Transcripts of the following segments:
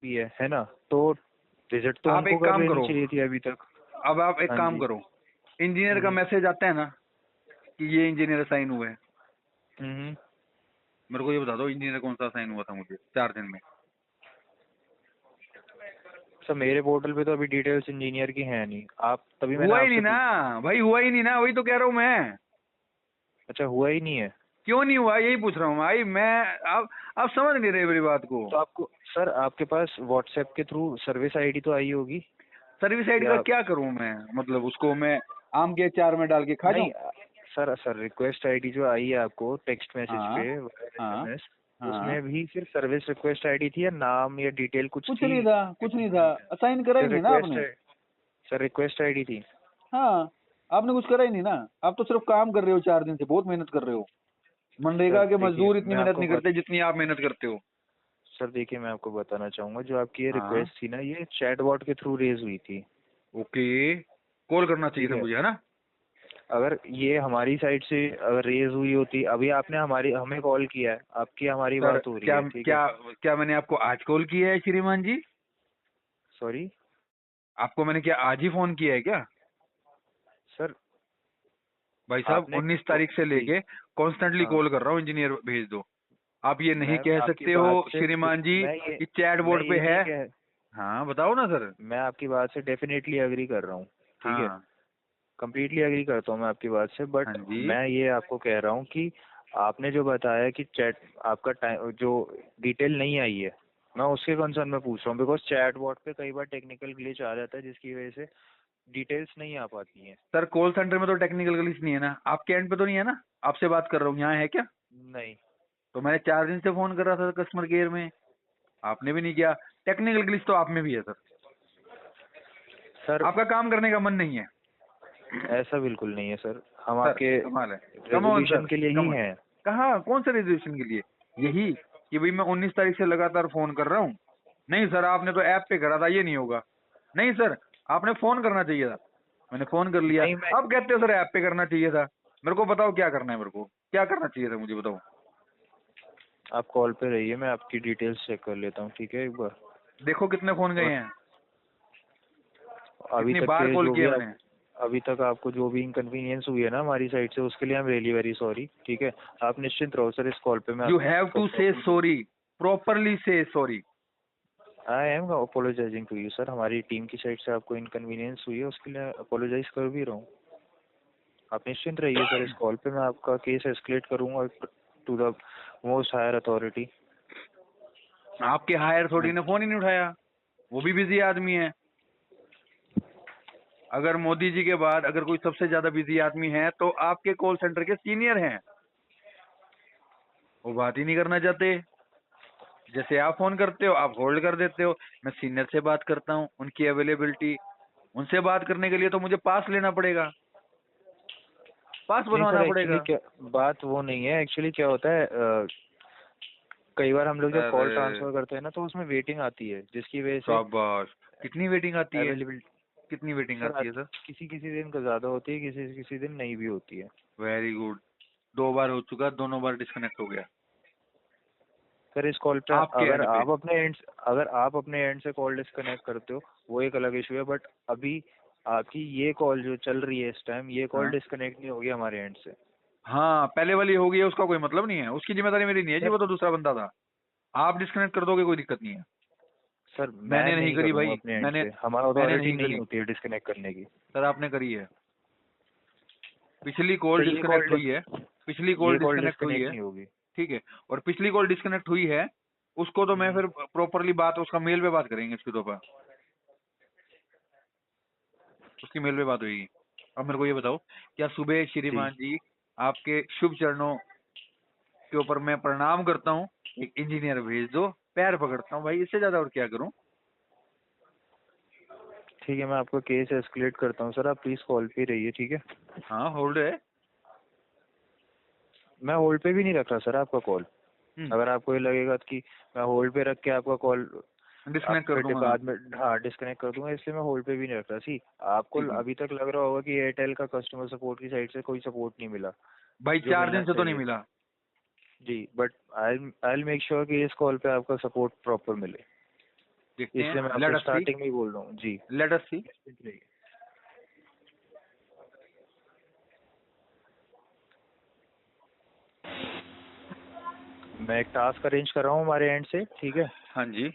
भी है ना, तो विजिट तो आप हमको एक कर काम लेनी करो, चाहिए थी अभी तक। अब आप एक हाँ काम जी। करो, इंजीनियर का मैसेज आता है ना कि ये इंजीनियर साइन हुए हैं, हम्म। मेरे को ये बता दो इंजीनियर कौन सा साइन हुआ था मुझे 4 दिन में। सर मेरे पोर्टल पे तो अभी डिटेल्स इंजीनियर की है नहीं, आप तभी मैंने हुआ ही नहीं आपसे ना पूछा। भाई, हुआ ही नहीं ना, वही तो कह रहा हूँ मैं। अच्छा, हुआ ही नहीं है। क्यों नहीं हुआ यही पूछ रहा हूँ भाई मैं। आप समझ नहीं रहे मेरी बात को। तो आपको सर, आपके पास व्हाट्सएप के थ्रू सर्विस आईडी तो आई होगी सर्विस साइड का या? क्या करूँ मैं, मतलब उसको मैं आम के अचार में डाल के खा नहीं जाऊँ? सर, रिक्वेस्ट आईडी जो आई है आपको टेक्स्ट मैसेज हाँ पे, हाँ एसएमएस, हाँ। उसमें भी सिर्फ सर्विस रिक्वेस्ट आईडी थी या नाम या डिटेल कुछ कुछ थी? नहीं था, कुछ नहीं था, असाइन करा ही सिर्फ नहीं ना रिक्वेस्ट आपने। है सर, रिक्वेस्ट आईडी थी। हाँ, आपने कुछ करा ही नहीं ना। आप तो सिर्फ काम कर रहे हो 4 दिन से, बहुत मेहनत कर रहे हो। सर मनरेगा के देखिए मजदूर इतनी मैं मेहनत आपको नहीं करते जितनी आप मेहनत करते हो। सर देखिए मैं आपको बताना चाहूंगा, जो आपकी ये हाँ रिक्वेस्ट थी ना, ये चैटबॉट के थ्रू रेज हुई थी। ओके, कॉल करना चाहिए ठीक था है, मुझे, है ना? अगर ये हमारी साइड से अगर रेज हुई होती, अभी आपने हमें कॉल किया है, आपकी हमारी सर बात हो रही क्या है, ठीक है। क्या क्या मैंने आपको आज कॉल किया है श्रीमान जी? सॉरी आपको मैंने क्या आज ही फोन किया है क्या? सर, भाई साहब आपने 19 तारीख से जी, लेके कॉन्स्टेंटली हाँ, कॉल कर रहा हूँ, इंजीनियर भेज दो। आप ये नहीं मैं कह आपकी सकते हो बात से श्रीमान जी कि चैट मैं बोर्ड पे ये नहीं है। कह हाँ बताओ ना सर। मैं आपकी बात से डेफिनेटली एग्री कर रहा हूँ, ठीक है, हाँ कम्प्लीटली एग्री करता हूँ मैं आपकी बात से, हाँ बट जी। मैं ये आपको कह रहा हूँ कि आपने जो बताया कि चैट आपका टाइम जो डिटेल नहीं आई है, मैं उसके कंसर्न में पूछ रहा हूँ, बिकॉज चैट बॉट पे कई बार टेक्निकल ग्लिच आ जाता है जिसकी वजह से डिटेल्स नहीं आ पाती हैं। सर कॉल सेंटर में तो टेक्निकल ग्लिच नहीं है ना, आपके एंड पे तो नहीं है ना? आपसे बात कर रहा हूँ, यहाँ है क्या? नहीं तो मैंने 4 दिन से फोन कर रहा था कस्टमर केयर में, आपने भी नहीं किया। टेक्निकल ग्लिच तो आप में भी है सर, सर, आपका काम करने का मन नहीं है। ऐसा बिल्कुल नहीं है सर, हम सर आपके कमाल है। कमॉन रेजोल्यूशन सर, के लिए ही कमॉन। हैं। कहाँ, कौन सा रिजर्वेशन के लिए? यही कि भाई मैं 19 तारीख से लगातार फोन कर रहा हूँ। नहीं सर आपने तो ऐप पे करा था, ये नहीं होगा। नहीं सर, आपने फोन करना चाहिए था, मैंने फोन कर लिया। नहीं, मैं अब कहते हो सर ऐप पे करना चाहिए था। मेरे को बताओ क्या करना है, मेरे को क्या करना चाहिए था, मुझे बताओ। आप कॉल पे रहिए, मैं आपकी डिटेल्स चेक कर लेता हूँ, ठीक है, एक बार। देखो कितने फोन गए और हैं, अभी कितनी तक बार के कॉल जो भी किया आप मैंने। अभी तक आपको जो भी इनकन्वीनियंस हुई है ना हमारी साइड से, उसके लिए I am really very sorry, ठीक है। आप निश्चिंत रहो सर, इस कॉल पे मैं यू हैव आपको to say proper sorry, properly say sorry. I am apologizing to you sir, हमारी टीम की साइड से आपको इनकन्वीनियंस हुई है उसके लिए अपोलोजाइज कर भी रहा हूँ। आप निश्चिंत रहिए सर, इस कॉल पे मैं आपका केस एस्केलेट करूँगा to the most higher authority. आपके हायर थोड़ी ने फोन ही नहीं उठाया, वो भी बिजी आदमी है। अगर मोदी जी के बाद अगर कोई सबसे ज्यादा बिजी आदमी है तो आपके कॉल सेंटर के सीनियर हैं, वो बात ही नहीं करना चाहते। जैसे आप फोन करते हो आप होल्ड कर देते हो, मैं सीनियर से बात करता हूँ, उनकी अवेलेबिलिटी, उनसे बात करने के लिए तो मुझे पास लेना पड़ेगा, पास नहीं सर, बनवाना एक्चुअली पड़ेगा। क्या बात वो नहीं है, एक्चुअली क्या होता है, कई बार हम लोग जब कॉल अरे ट्रांसफर करते हैं ना, तो उसमें वेटिंग आती है जिसकी वजह से शाबाश, कितनी वेटिंग आती है? अवेलेबिलिटी कितनी वेटिंग सर आती है सर? किसी किसी दिन का ज़्यादा होती है, किसी किसी दिन नहीं भी होती है। वेरी गुड, 2 बार हो चुका, दोनों बार डिस्कनेक्ट हो गया सर इस कॉल पे आपके एंड पे। अगर आप अपने एंड से कॉल डिस्कनेक्ट करते हो, वो एक अलग इशू है, बट अभी आपकी ये कॉल जो चल रही है इस टाइम, ये कॉल हाँ डिस्कनेक्ट नहीं होगी हमारे एंड से। हाँ, पहले वाली हो गई है, उसका कोई मतलब नहीं है, उसकी जिम्मेदारी मेरी नहीं है जी, सर वो तो दूसरा बंदा था। आप डिस्कनेक्ट कर दोगे, कोई दिक्कत नहीं है। सर मैं मैंने नहीं नहीं करी करूँगा भाई, अपने एंड मैंने से, हमारा मैंने अथॉरिटी नहीं नहीं करी। होती है डिस्कनेक्ट करने की। सर आपने करी है, पिछली कॉल सर डिस्कनेक्ट हुई है, पिछली कॉल ये कॉल डिस्कनेक्ट हुई डिस्कनेक्ट है। नहीं होगी। ठीक है, और पिछली कॉल डिस्कनेक्ट हुई है, उसको तो मैं हम्म, फिर प्रॉपरली बात उसका मेल पे बात करेंगे, इसके ऊपर उसकी मेल पे बात होगी। अब मेरे को ये बताओ, क्या सुबह जी श्रीमान जी आपके शुभ चरणों के ऊपर मैं प्रणाम करता हूँ, एक इंजीनियर भेज दो, पैर पकड़ता हूँ भाई, इससे ज्यादा और क्या करूँ? ठीक है, मैं आपका केस एस्केलेट करता हूँ सर, आप प्लीज़ कॉल पे ही रहिए, ठीक है। हाँ होल्ड है। मैं होल्ड पे भी नहीं रख रहा सर आपका कॉल, अगर आपको ये लगेगा कि मैं होल्ड पे रख के आपका कॉल डिस्कनेक्ट कर फिर दूंगा मैं। बाद में हाँ डिस्कनेक्ट कर दूंगा, इसलिए मैं होल्ड पे भी नहीं रख रहा। सी आपको ठीक है अभी तक लग रहा होगा कि एयरटेल का कस्टमर सपोर्ट की साइड से कोई सपोर्ट नहीं मिला भाई, जो 4 दिन मिलना से तो नहीं चाहिए। मिला। जी, बट आई मेक श्योर कि इस कॉल पे आपका सपोर्ट प्रॉपर मिले। देखते इसलिए मैं हैं, लेट आपको अस सी, स्टार्टिंग में ही बोल रहा हूँ जी। लेट अस सी। मैं एक टास्क अरेंज कर रहा हूँ हमारे एंड से, ठीक है। हाँ जी।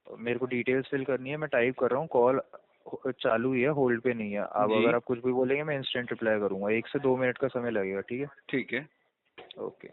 मेरे को डिटेल्स फिल करनी है, मैं टाइप कर रहा हूँ, कॉल चालू ही है, होल्ड पे नहीं है। अब जी अगर आप कुछ भी बोलेंगे मैं इंस्टेंट रिप्लाई करूँगा, 1 से 2 मिनट का समय लगेगा, ठीक है। ठीक है। ओके।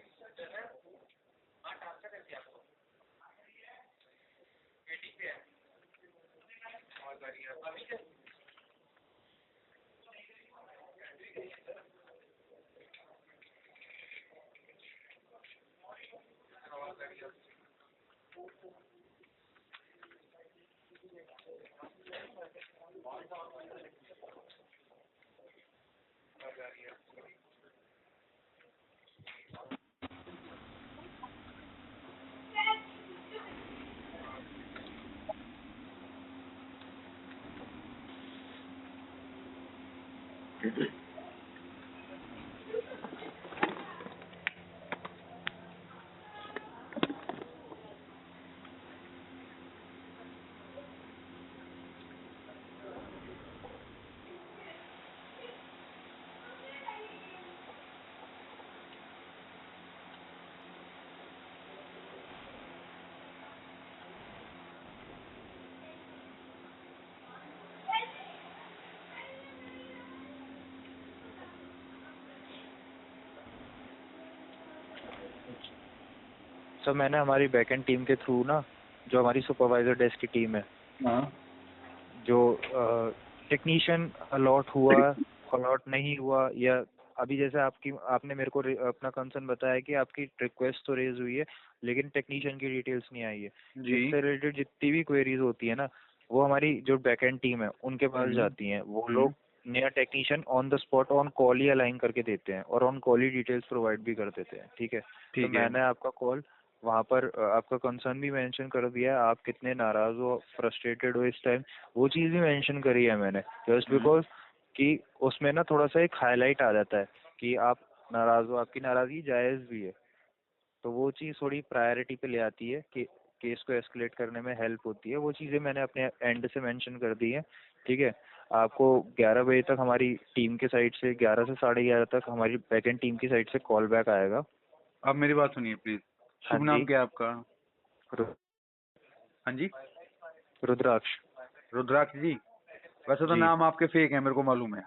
सर मैंने हमारी बैकएंड टीम के थ्रू ना, जो हमारी सुपरवाइजर डेस्क की टीम है, हाँ जो टेक्नीशियन अलॉट हुआ, अलॉट नहीं हुआ, या अभी जैसे आपने मेरे को अपना कंसर्न बताया कि आपकी रिक्वेस्ट तो रेज हुई है लेकिन टेक्नीशियन की डिटेल्स नहीं आई है। जी। इससे रिलेटेड जितनी भी क्वेरीज होती है ना, वो हमारी जो बैकएंड टीम है उनके पास जाती हैं। वो लोग नया technician on the spot on call he align करके देते हैं और on call he details provide भी कर देते हैं, ठीक है। तो ठीक है। मैंने आपका कॉल वहाँ पर आपका कंसर्न भी मेंशन कर दिया है, आप कितने नाराज हो, फ्रस्ट्रेटेड हो इस टाइम, वो चीज़ भी मेंशन करी है मैंने, जस्ट बिकॉज कि उसमें ना थोड़ा सा एक हाईलाइट आ जाता है कि आप नाराज हो, आपकी नाराजगी जायज़ भी है, तो वो चीज़ थोड़ी प्रायोरिटी पे ले आती है कि केस को एस्केलेट करने में हेल्प होती है। वो चीज़ें मैंने अपने एंड से मेंशन कर दी है, ठीक है। आपको 11 बजे तक हमारी टीम के साइड से, 11 से 11:30 तक हमारी बैकएंड टीम की साइड से कॉल बैक आएगा। आप मेरी बात सुनिए प्लीज। हाँ शुभ नाम जी। क्या है आपका? रु- हाँ जी। रुद्राक्ष। रुद्राक्ष जी। वैसे तो जी नाम आपके फेक है, मेरे को मालूम है।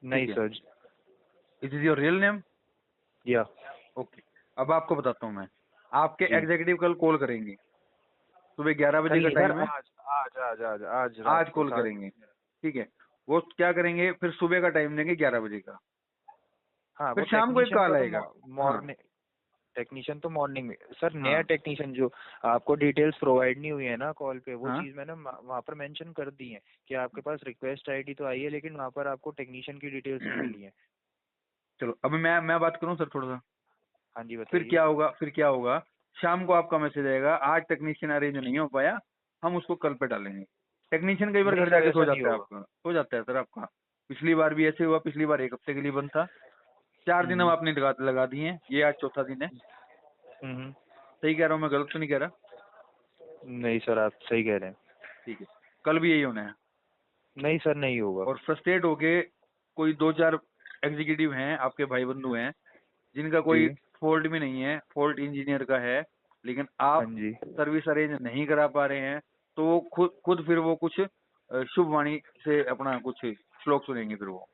नहीं ठीक है। Sir. It is your real name? या ओके। अब आपको बताता हूँ मैं। आपके जी एग्जीक्यूटिव कल कॉल करेंगे, सुबह 11 बजे कल का नहीं सर, टाइम है। आज आज आज आज आज रात आज को कॉल करेंगे, ठीक है। वो क्या करेंगे, फिर सुबह का टाइम देंगे 11 बजे का, हाँ फिर वो शाम को एक टेक्नीशियन कॉल का तो आएगा। हाँ मॉर्निंग, टेक्नीशियन तो मॉर्निंग में सर, नया हाँ टेक्नीशियन जो आपको डिटेल्स प्रोवाइड नहीं हुई है ना कॉल पे, वो हाँ। चीज़ मैंने वहाँ पर मेंशन कर दी है कि आपके पास रिक्वेस्ट आईडी तो आई है लेकिन वहाँ पर आपको टेक्नीशियन की डिटेल्स नहीं मिली है। चलो अभी मैं बात करूँ सर थोड़ा सा। हाँ जी फिर बताइए। क्या होगा, फिर क्या होगा, शाम को आपका मैसेज आएगा, आज टेक्नीशियन अरेंज नहीं हो पाया, हम उसको कल पे डालेंगे। टेक्नीशियन कई बार नहीं घर सर जाके सो ऐसा नहीं जाता है होगा। आपका, सो जाता है सर आपका। पिछली बार भी ऐसे हुआ, पिछली बार 1 हफ्ते के लिए बंद था, 4 दिन हम हम्म आपने लगा दिए हैं, ये आज चौथा दिन है। हम्म। सही कह रहा हूँ मैं, गलत तो नहीं कह रहा? नहीं सर आप सही कह रहे हैं। ठीक है। कल भी यही होना है। नहीं सर नहीं होगा। और फ्रस्ट्रेट होके कोई 2-4 एग्जीक्यूटिव हैं आपके भाई बंधु हैं, जिनका कोई जी फॉल्ट भी नहीं है, फॉल्ट इंजीनियर का है, लेकिन हाँ आप जी। सर्विस अरेंज नहीं करा पा रहे हैं, तो वो खुद खुद फिर वो कुछ शुभ वाणी से अपना कुछ श्लोक सुनेंगे फिर वो।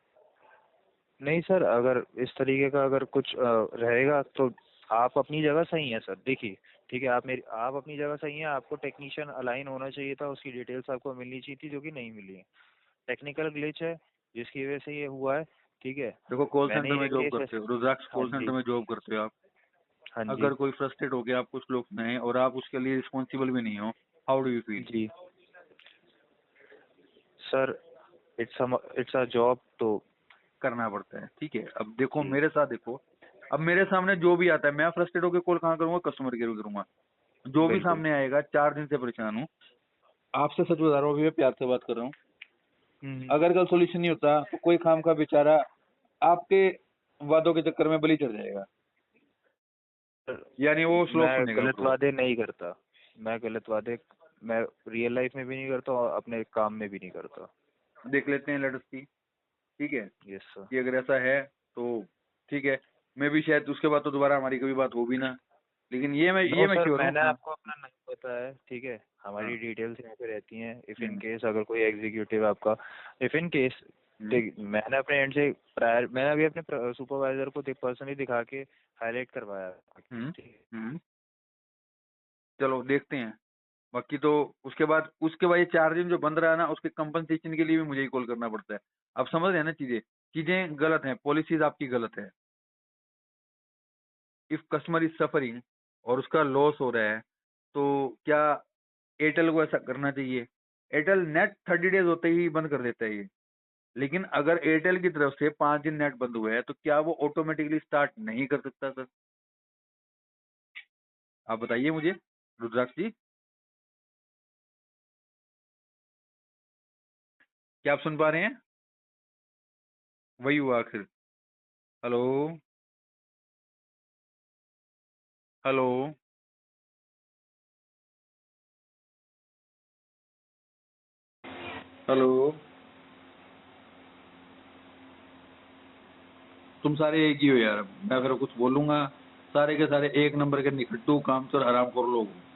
नहीं सर, अगर इस तरीके का अगर कुछ रहेगा तो आप अपनी जगह सही हैं सर, देखिए ठीक है, आप अपनी जगह सही हैं, आपको टेक्नीशियन अलाइन होना चाहिए था, उसकी डिटेल्स आपको मिलनी चाहिए थी जो कि नहीं मिली है। टेक्निकल ग्लिच है जिसकी वजह से ये हुआ है, ठीक है। देखो कॉल मैंने सेंटर में ये जॉब केस। करते हो रुद्राक्ष, हाँ कॉल सेंटर जी। में जॉब करते हो आप। हाँ जी। अगर कोई फ्रस्ट्रेट हो गया, आप कुछ लोग सुनाए और आप उसके लिए रिस्पॉन्सिबल भी नहीं हो, हाउ डू यू फील? जी सर, इट्स अ जॉब तो। करना पड़ता है, ठीक है। अब देखो जी मेरे साथ, देखो अब मेरे सामने जो भी आता है, मैं फ्रस्ट्रेट होकर कॉल कहाँ करूंगा, कस्टमर केयर करूंगा। जो भी बिल्कुल। सामने आएगा, 4 दिन से परेशान हूँ, आपसे सच बता रहा हूँ, अभी मैं प्यार से बात कर रहा हूँ। हम्म। अगर कल सोल्यूशन नहीं होता तो कोई खाम का बेचारा आपके वादों के चक्कर में बलि चढ़ जाएगा, सर, यानी वो श्लोक मैं सुनेगा फिर गलत वो। वादे नहीं करता, मैं गलत वादे मैं रियल लाइफ में भी नहीं करता और अपने काम में भी नहीं करता। देख लेते हैं, लेट अस सी। ठीक है, यस सर। कि अगर ऐसा है तो ठीक है, मैं भी शायद उसके बाद तो दोबारा हमारी कभी बात हो भी ना, लेकिन नो ये मैं सर, श्योर हूँ। मैंने हाँ आपको अपना नहीं बताया, ठीक है। हाँ। हमारी डिटेल्स यहाँ पे रहती हैं। इफ़ इन हम्म, केस अगर कोई एग्जीक्यूटिव आपका, इफ़ इन केस, हम्म, मैंने अपने एंड से प्रायर, मैंने अभी अपने सुपरवाइजर को पर्सनली दिखा के हाईलाइट करवाया, हम्म, ठीक है। हम्म। चलो देखते हैं। बाकी तो उसके बाद ये 4 दिन जो बंद रहा ना, उसके कंपनसेशन के लिए भी मुझे ही कॉल करना पड़ता है। आप समझ रहे हैं ना, चीजें चीजें गलत हैं, पॉलिसीज आपकी गलत है। इफ कस्टमर इज सफरिंग और उसका लॉस हो रहा है, तो क्या एयरटेल को ऐसा करना चाहिए? एयरटेल नेट 30 डेज होते ही बंद कर देता है ये। लेकिन अगर एयरटेल की तरफ से 5 दिन नेट बंद हुए हैं, तो क्या वो ऑटोमेटिकली स्टार्ट नहीं कर सकता सर? आप बताइए मुझे रुद्राक्ष जी, क्या आप सुन पा रहे हैं? वही हुआ आखिर। Hello, hello, hello. तुम सारे एक ही हो यार, मैं फिर कुछ बोलूंगा। सारे के सारे एक नंबर के निकट्टू, कामचोर, हरामखोर लोग।